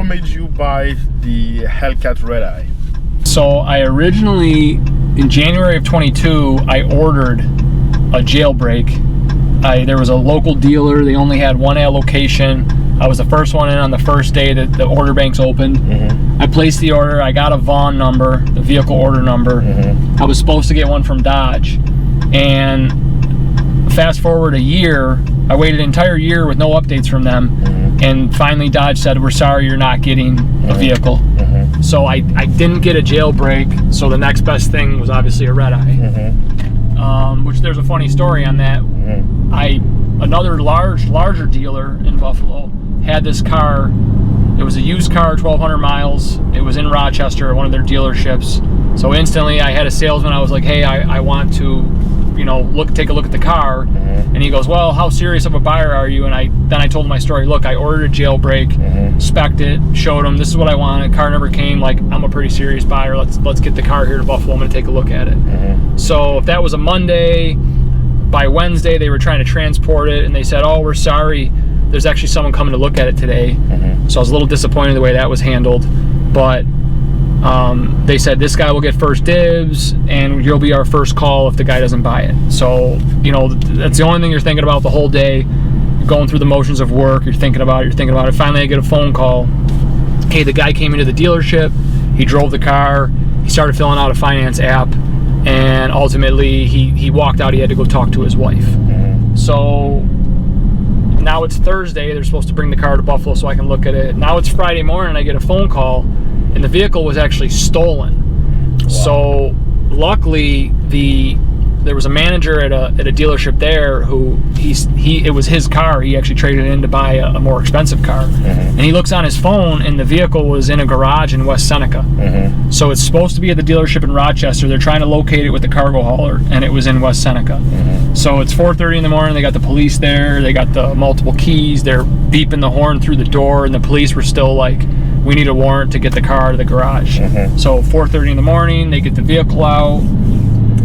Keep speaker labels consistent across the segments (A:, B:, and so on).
A: what made you buy the Hellcat Redeye?
B: So I originally, in January of 22, I ordered a jailbreak. There was a local dealer, they only had one allocation. I was the first one in on the first day that the order banks opened. I placed the order, I got a VON number, the vehicle order number. I was supposed to get one from Dodge. And fast forward a year, I waited an entire year with no updates from them. And finally Dodge said, we're sorry, you're not getting a vehicle. So I didn't get a jailbreak, so the next best thing was obviously a Redeye. Which there's a funny story on that. Another larger dealer in Buffalo had this car. It was a used car, 1,200 miles. It was in Rochester at one of their dealerships. So instantly I had a salesman, I was like, hey, I want to, you know, take a look at the car. And he goes, well, how serious of a buyer are you? And then I told him my story. Look, I ordered a jailbreak, spec'd it, showed him this is what I wanted. Car never came. Like, I'm a pretty serious buyer. Let's get the car here to Buffalo. I'm gonna take a look at it. So if that was a Monday, by Wednesday they were trying to transport it, and they said, oh, we're sorry, there's actually someone coming to look at it today. So I was a little disappointed the way that was handled, but they said this guy will get first dibs and you'll be our first call if the guy doesn't buy it. So, you know, that's the only thing you're thinking about the whole day. You're going through the motions of work, you're thinking about it. Finally I get a phone call. Hey, the guy came into the dealership, he drove the car, he started filling out a finance app, and ultimately he walked out. He had to go talk to his wife. So now it's Thursday, they're supposed to bring the car to Buffalo so I can look at it. Now it's Friday morning, I get a phone call, and the vehicle was actually stolen. Wow. So luckily there was a manager at a dealership there who it was his car. He actually traded it in to buy a more expensive car. And he looks on his phone and the vehicle was in a garage in West Seneca. So it's supposed to be at the dealership in Rochester. They're trying to locate it with the cargo hauler, and it was in West Seneca. So it's 4:30 in the morning, they got the police there, they got the multiple keys, they're beeping the horn through the door, and the police were still like, we need a warrant to get the car out of the garage. So 4:30 in the morning, they get the vehicle out.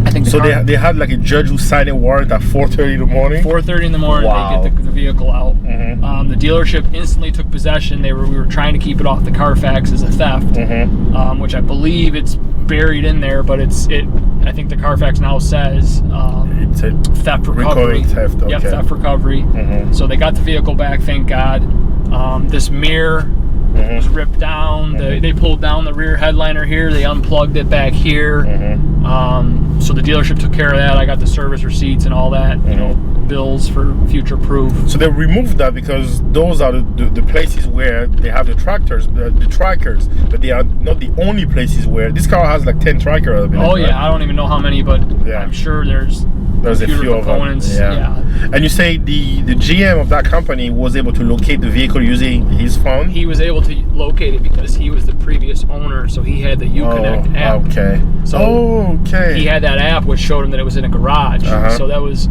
B: I think
A: they had like a judge who signed a warrant at 4:30 in the morning?
B: 4:30 in the morning, wow. They get the vehicle out. The dealership instantly took possession. We were trying to keep it off the Carfax as a theft, which I believe it's buried in there, but I think the Carfax now says it's a theft recovery.
A: Theft, okay.
B: Yep, theft recovery. So they got the vehicle back, thank God. This mirror was ripped down. They pulled down the rear headliner here. They unplugged it back here. So the dealership took care of that. I got the service receipts and all that, you know, bills for future proof.
A: So they removed that because those are the places where they have the tractors, the trackers, but they are not the only places where this car has like 10 trackers. I believe,
B: oh yeah, right? I don't even know how many, but I'm sure there's
A: a few
B: components.
A: Of them. Yeah. And you say the GM of that company was able to locate the vehicle using his phone?
B: He was able to locate it because he was the previous owner, so he had the Uconnect app.
A: Okay.
B: So he had that app which showed him that it was in a garage. So that was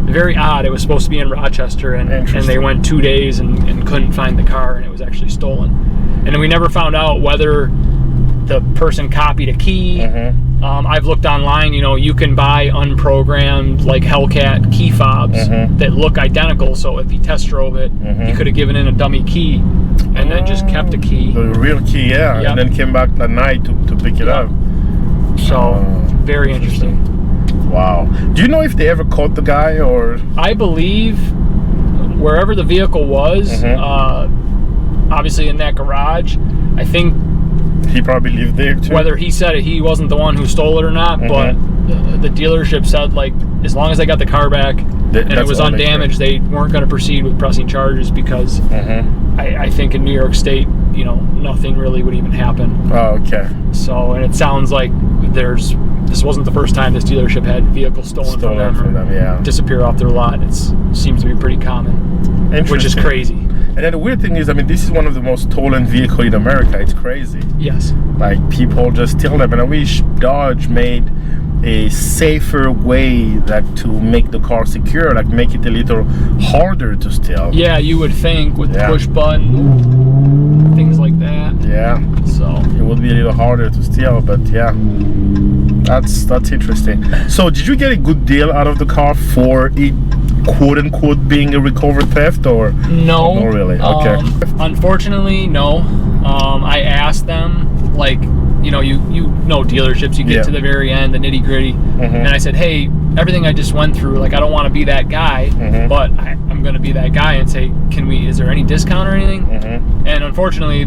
B: very odd. It was supposed to be in Rochester, and they went 2 days and couldn't find the car, and it was actually stolen. And then we never found out whether the person copied a key. I've looked online, you know, you can buy unprogrammed like Hellcat key fobs that look identical, so if he test drove it, he could have given in a dummy key and then just kept a key.
A: The real key, and then came back that night to pick it up.
B: So, very interesting.
A: Wow. Do you know if they ever caught the guy, or? I
B: believe wherever the vehicle was, obviously in that garage, I think
A: he probably lived there too.
B: Whether he said it, he wasn't the one who stole it or not, but the dealership said, like, as long as they got the car back and it was undamaged, they weren't going to proceed with pressing charges because I think in New York State, you know, nothing really would even happen.
A: Oh, okay.
B: So, and it sounds like this wasn't the first time this dealership had vehicles stolen from them, or disappear off their lot. It seems to be pretty common, which is crazy.
A: And then the weird thing is, I mean, this is one of the most stolen vehicles in America. It's crazy.
B: Yes.
A: Like, people just steal them, and I wish Dodge made a safer way to make the car secure, like make it a little harder to steal.
B: Yeah, you would think with the push button, things like that.
A: Yeah.
B: So
A: it would be a little harder to steal, but yeah, that's interesting. So did you get a good deal out of the car for it quote unquote being a recovered theft, or
B: no?
A: Not really. Okay.
B: Unfortunately, no. I asked them, like, you know dealerships, you get to the very end, the nitty gritty, and I said, hey, everything I just went through, like, I don't want to be that guy, but I'm going to be that guy and say, is there any discount or anything? And unfortunately,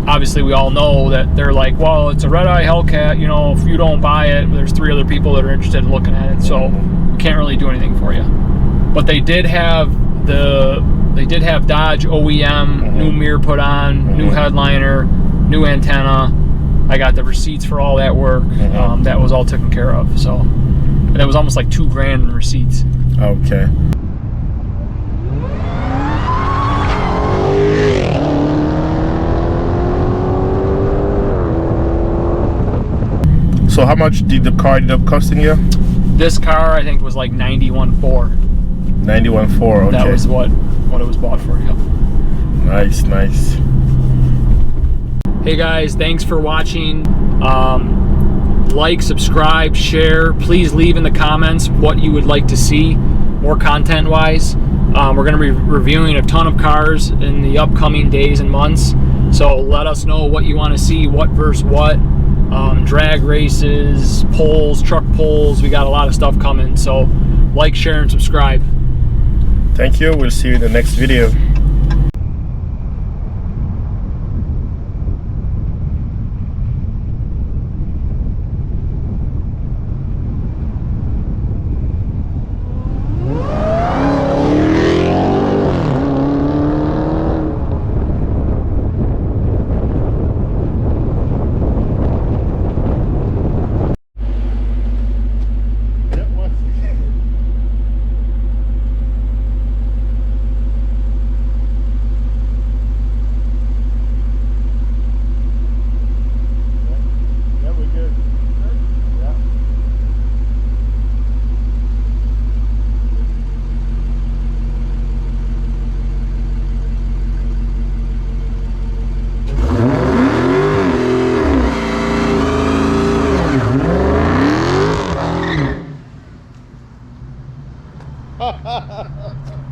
B: obviously we all know that they're like, well, it's a Redeye Hellcat, you know, if you don't buy it, there's 3 other people that are interested in looking at it, so we can't really do anything for you. But they did have Dodge OEM, new mirror put on, new headliner, new antenna. I got the receipts for all that work. That was all taken care of. So that was almost like $2,000 in receipts.
A: Okay. So how much did the car end up costing you?
B: This car, I think, was like $91,400.
A: $91,400. Okay.
B: That was what it was bought for. Yep.
A: Nice, nice.
B: Hey guys, thanks for watching. Like, subscribe, share. Please leave in the comments what you would like to see more content wise. We're going to be reviewing a ton of cars in the upcoming days and months, so let us know what you want to see, what versus what. Drag races, polls, truck polls. We got a lot of stuff coming, so like, share, and subscribe.
A: Thank you. We'll see you in the next video. Ha ha ha ha.